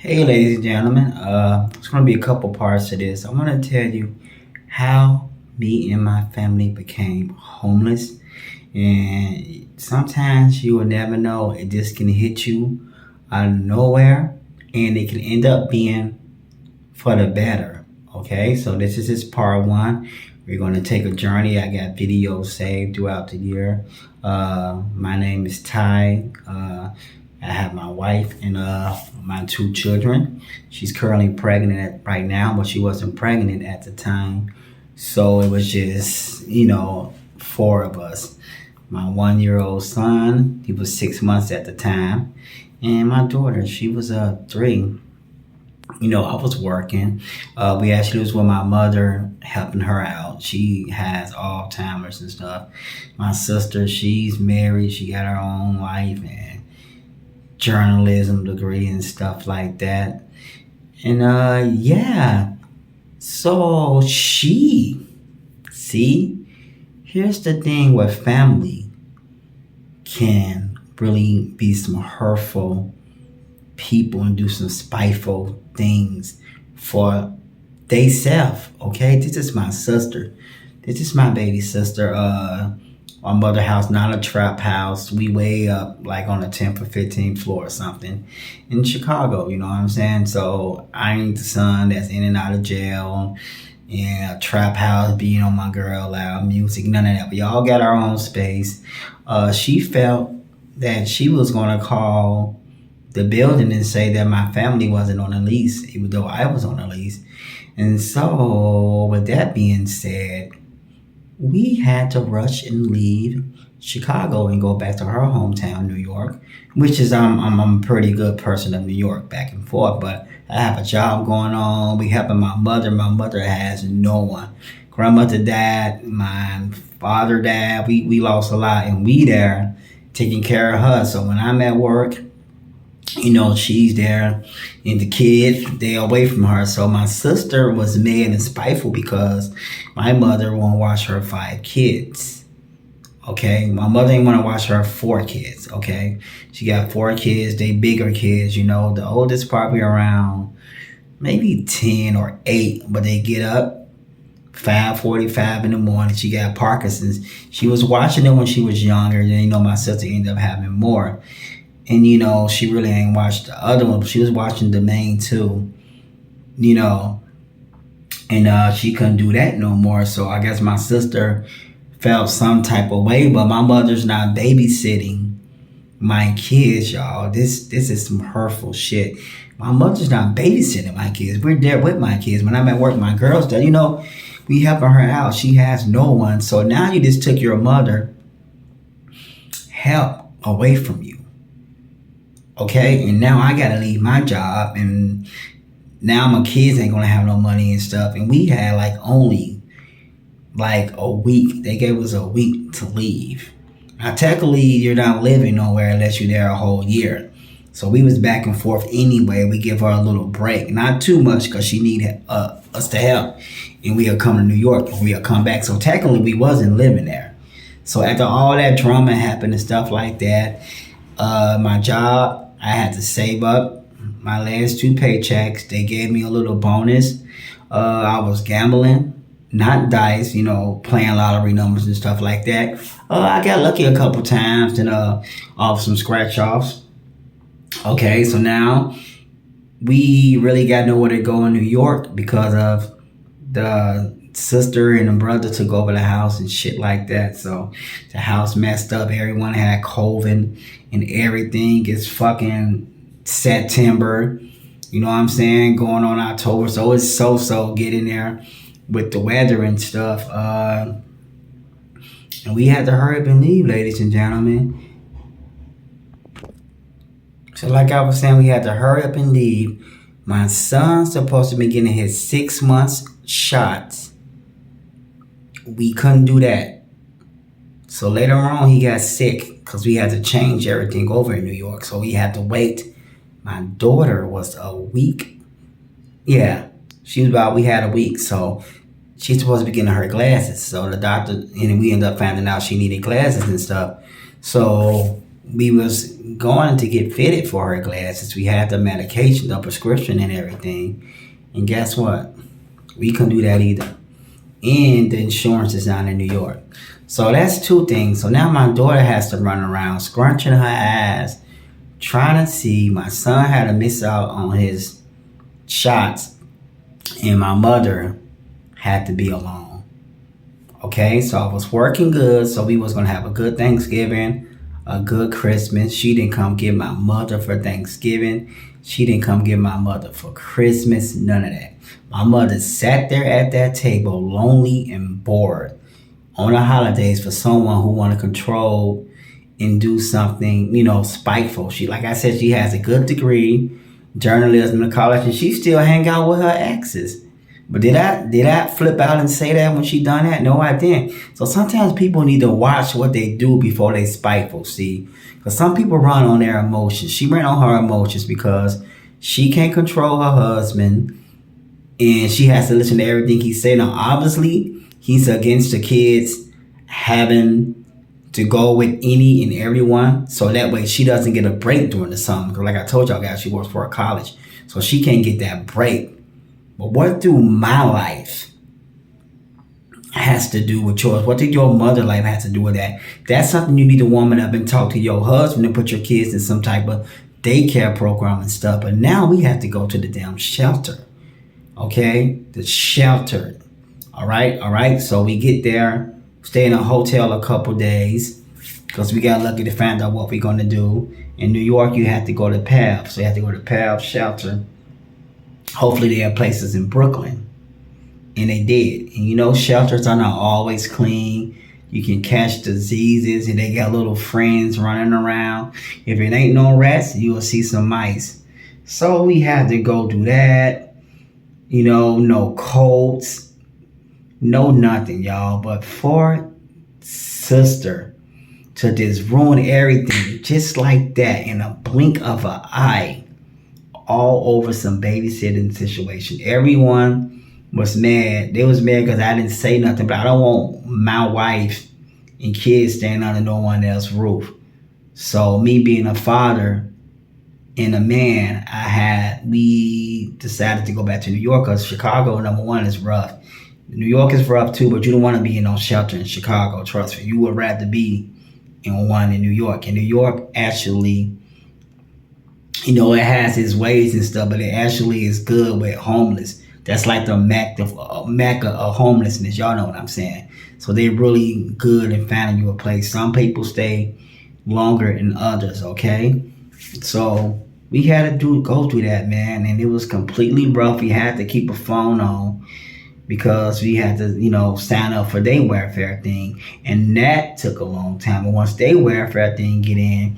Hey, ladies and gentlemen. It's going to be a couple parts to this. I want to tell you how me and my family became homeless. And sometimes you will never know. It just can hit you out of nowhere. And it can end up being for the better. Okay, so this is just part one. We're going to take a journey. I got videos saved throughout the year. My name is Ty. I have my wife and my two children. She's currently pregnant right now, but she wasn't pregnant at the time. So it was just, four of us. My 1 year old son, he was 6 months at the time. And my daughter, she was 3. I was working. We actually was with my mother, helping her out. She has Alzheimer's and stuff. My sister, she's married. She got her own life and journalism degree and stuff like that. And yeah. So see, here's the thing with family can really be some hurtful people and do some spiteful things for they self. Okay, this is my sister. This is my baby sister. Our mother house, not a trap house. We way up like on the 10th or 15th floor or something in Chicago. You know what I'm saying? So I ain't the son that's in and out of jail. And a trap house being on my girl, loud music, none of that. We all got our own space. She felt that she was gonna call the building and say that my family wasn't on a lease, even though I was on a lease. And so, with that being said, we had to rush and leave Chicago and go back to her hometown, New York, which is I'm a pretty good person of New York, back and forth. But I have a job going on. We helping my mother. My mother has no one. Grandmother died. My father died. We lost a lot, and we there taking care of her. So when I'm at work, she's there, and the kids, they away from her. So my sister was mad and spiteful because my mother won't watch her 5 kids. Okay, my mother didn't want to watch her 4 kids. Okay, she got 4 kids. They bigger kids. The oldest probably around maybe 10 or 8, but they get up 5:45 in the morning. She got Parkinson's. She was watching them when she was younger. And my sister ended up having more. And she really ain't watched the other one, but she was watching the main 2, and she couldn't do that no more. So I guess my sister felt some type of way, but my mother's not babysitting my kids, y'all. This is some hurtful shit. My mother's not babysitting my kids. We're there with my kids. When I'm at work, my girl's there. We helping her out. She has no one. So now you just took your mother help away from you. Okay, and now I gotta leave my job, and now my kids ain't gonna have no money and stuff. And we had only a week. They gave us a week to leave. Now technically, you're not living nowhere unless you're there a whole year. So we was back and forth anyway. We give her a little break, not too much, because she needed us to help. And we'll come to New York and we'll come back. So technically, we wasn't living there. So after all that drama happened and stuff like that, my job, I had to save up my last 2 paychecks. They gave me a little bonus. I was gambling, not dice, playing lottery numbers and stuff like that. I got lucky a couple times and off some scratch offs. Okay, so now we really got nowhere to go in New York because of the sister and the brother took over the house and shit like that. So the house messed up. Everyone had COVID and everything. It's fucking September. You know what I'm saying? Going on October. So it's so getting there with the weather and stuff. And we had to hurry up and leave, ladies and gentlemen. So like I was saying, we had to hurry up and leave. My son's supposed to be getting his 6 months shots. We couldn't do that. So later on, he got sick because we had to change everything over in New York. So we had to wait. My daughter was a week. Yeah, we had a week. So she's supposed to be getting her glasses. So the doctor, and we ended up finding out she needed glasses and stuff. So we was going to get fitted for her glasses. We had the medication, the prescription and everything. And guess what? We couldn't do that either. And the insurance is not in New York. So that's two things. So now my daughter has to run around scrunching her ass, trying to see. My son had to miss out on his shots, and my mother had to be alone. Okay, so I was working good, so we was gonna have a good Thanksgiving, a good Christmas. She didn't come give my mother for Thanksgiving. She didn't come give my mother for Christmas. None of that. My mother sat there at that table, lonely and bored, on the holidays for someone who want to control and do something, spiteful. She, like I said, she has a good degree, journalism in college, and she still hang out with her exes. But did I flip out and say that when she done that? No, I didn't. So sometimes people need to watch what they do before they spiteful, see? Because some people run on their emotions. She ran on her emotions because she can't control her husband and she has to listen to everything he said. Now, obviously, he's against the kids having to go with any and everyone, so that way she doesn't get a break during the summer. Because like I told y'all guys, she works for a college, so she can't get that break. But what do my life has to do with yours? What did your mother life has to do with that? That's something you need to woman up and talk to your husband and put your kids in some type of daycare program and stuff. But now we have to go to the damn shelter. Okay? The shelter. All right. So we get there, stay in a hotel a couple days because we got lucky to find out what we're going to do. In New York, you have to go to PAV. So you have to go to PAV shelter. Hopefully they have places in Brooklyn. And they did. And shelters are not always clean. You can catch diseases and they got little friends running around. If it ain't no rats, you will see some mice. So we had to go do that. No coats. No nothing, y'all. But for sister to just ruin everything just like that in a blink of an eye, all over some babysitting situation. Everyone was mad. They was mad because I didn't say nothing, but I don't want my wife and kids staying under no one else's roof. So me being a father and a man, we decided to go back to New York because Chicago, number one, is rough. New York is rough too, but you don't want to be in no shelter in Chicago, trust me. You would rather be in one in New York. And New York actually, it has its ways and stuff, but it actually is good with homeless. That's like the Mecca of homelessness. Y'all know what I'm saying. So they're really good in finding you a place. Some people stay longer than others, okay? So we had to go through that, man, and it was completely rough. We had to keep a phone on because we had to, sign up for their welfare thing. And that took a long time. And once their welfare thing get in,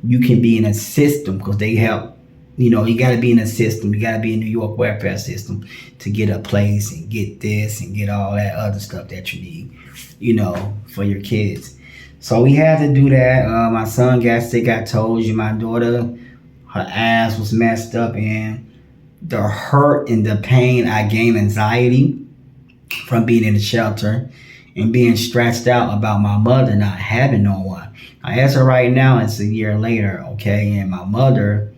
you can be in a system because they help. You got to be in a system. You got to be in New York welfare system to get a place and get this and get all that other stuff that you need, for your kids. So we had to do that. My son got sick. I told you. My daughter, her ass was messed up, and the hurt and the pain, I gained anxiety from being in the shelter and being stressed out about my mother not having no one. As of right now, it's a year later, okay? And my mother,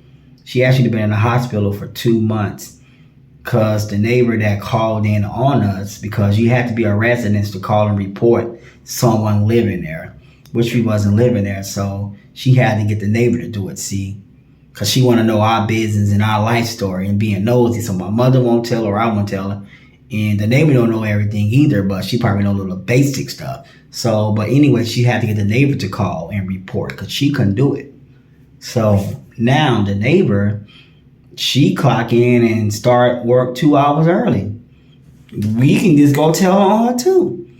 she actually been in the hospital for 2 months because the neighbor that called in on us, because you had to be a resident to call and report someone living there, which we wasn't living there. So she had to get the neighbor to do it, see? Because she want to know our business and our life story and being nosy. So my mother won't tell her, I won't tell her. And the neighbor don't know everything either, but she probably know a little basic stuff. So, but anyway, she had to get the neighbor to call and report because she couldn't do it. So now the neighbor, she clock in and start work 2 hours early. We can just go tell on her too.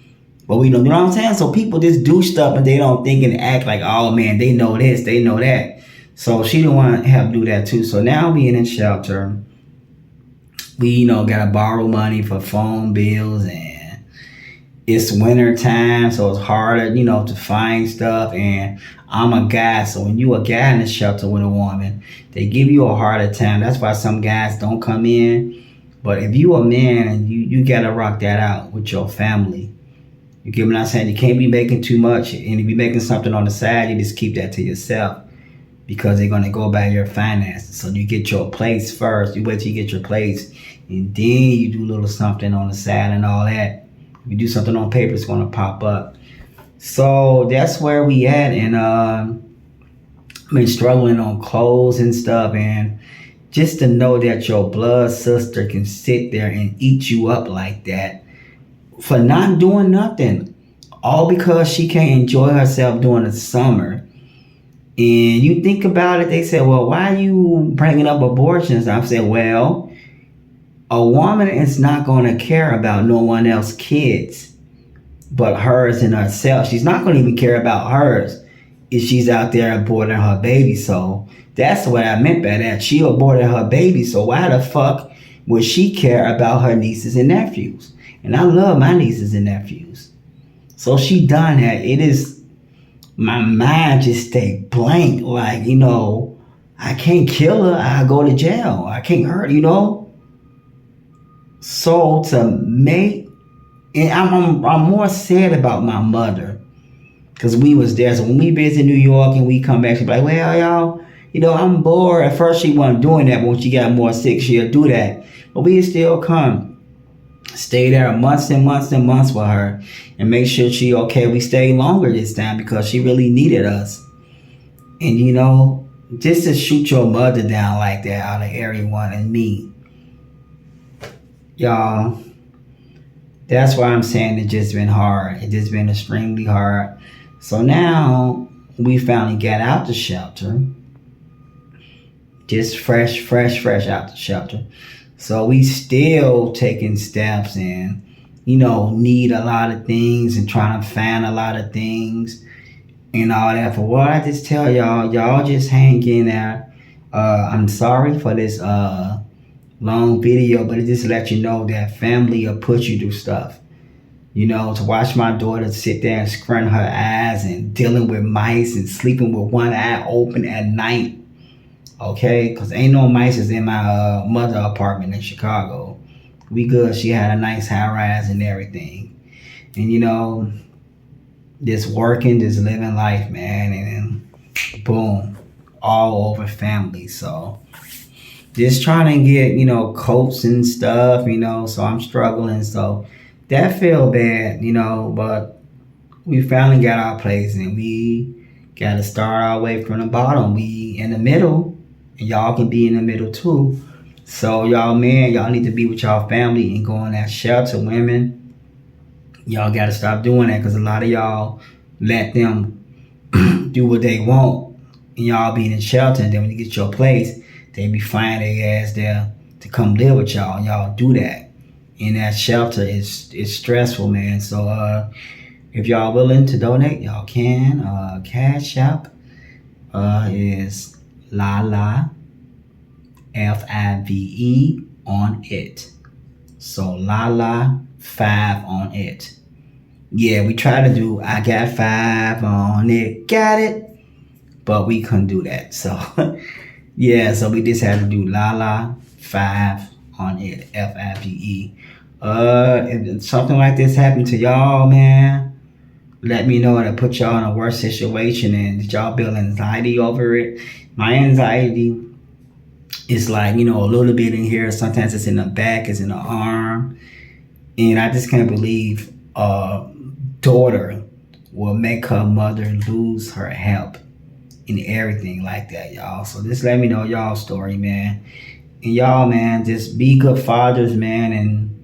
But we don't, you know what I'm saying? So people just do stuff and they don't think and act like, oh man, they know this, they know that. So she didn't want to have to do that too. So now being in shelter, we, gotta borrow money for phone bills, and it's winter time, so it's harder, to find stuff. And I'm a guy, so when you a guy in the shelter with a woman, they give you a harder time. That's why some guys don't come in. But if you a man and you gotta rock that out with your family, You get what I'm saying? You can't be making too much, and if you're making something on the side, you just keep that to yourself because they're gonna go by your finances. So you get your place first. You wait till you get your place, and then you do a little something on the side and all that. If you do something on paper, it's gonna pop up. So that's where we at, and been struggling on clothes and stuff, and just to know that your blood sister can sit there and eat you up like that for not doing nothing, all because she can't enjoy herself during the summer. And you think about it, they say, well, why are you bringing up abortions? I've said, well, a woman is not going to care about no one else's kids but hers and herself. She's not going to even care about hers if she's out there aborting her baby. So that's what I meant by that. She aborted her baby, so why the fuck would she care about her nieces and nephews? And I love my nieces and nephews. So she done that. It is, my mind just stay blank. Like, I can't kill her. I go to jail. I can't hurt. So to make, and I'm more sad about my mother because we was there. So when we visit New York and we come back, she be like, well, y'all, I'm bored. At first she wasn't doing that, but when she got more sick, she'll do that. But we still come. Stay there months and months and months with her and make sure she okay. We stayed longer this time because she really needed us. And just to shoot your mother down like that out of everyone and me, y'all, that's why I'm saying it just been hard. It just been extremely hard. So now we finally got out the shelter. Just fresh out the shelter. So we still taking steps and, need a lot of things and trying to find a lot of things and all that. For what I just tell y'all just hang in there. I'm sorry for this long video, but it just let you know that family will put you through stuff. To watch my daughter sit there and squint her eyes and dealing with mice and sleeping with one eye open at night. Okay, because ain't no mice in my mother apartment in Chicago. We good. She had a nice high rise and everything. And just working, just living life, man. And then boom, all over family. So just trying to get, coats and stuff, so I'm struggling. So that feel bad, but we finally got our place and we got to start our way from the bottom. We in the middle. And y'all can be in the middle too. So y'all need to be with y'all family and go in that shelter. Women, y'all got to stop doing that because a lot of y'all let them do what they want and y'all be in the shelter. And then when you get your place, they be flying their ass there to come live with y'all. Y'all do that. And that shelter is stressful, man. So if y'all willing to donate, y'all can. Cash App is Lala FIVE on it. So Lala 5 on it. Yeah, we try to do I got 5 on it. Got it. But we couldn't do that. So yeah, so we just had to do Lala 5 on it. FIVE. If something like this happened to y'all, man, let me know and put y'all in a worse situation and did y'all build anxiety over it. My anxiety is like, a little bit in here. Sometimes it's in the back, it's in the arm. And I just can't believe a daughter will make her mother lose her help and everything like that, y'all. So just let me know y'all story, man. And y'all, man, just be good fathers, man, and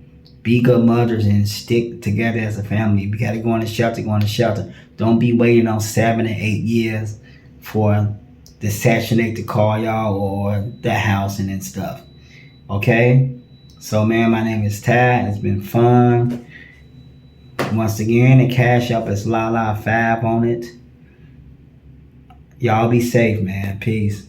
be good mothers and stick together as a family. You gotta go in the shelter, Don't be waiting on 7 or 8 years for the Section 8 to call y'all or the housing and stuff. Okay? So, man, my name is Tad. It's been fun. Once again, the Cash App is Lala 5 on it. Y'all be safe, man. Peace.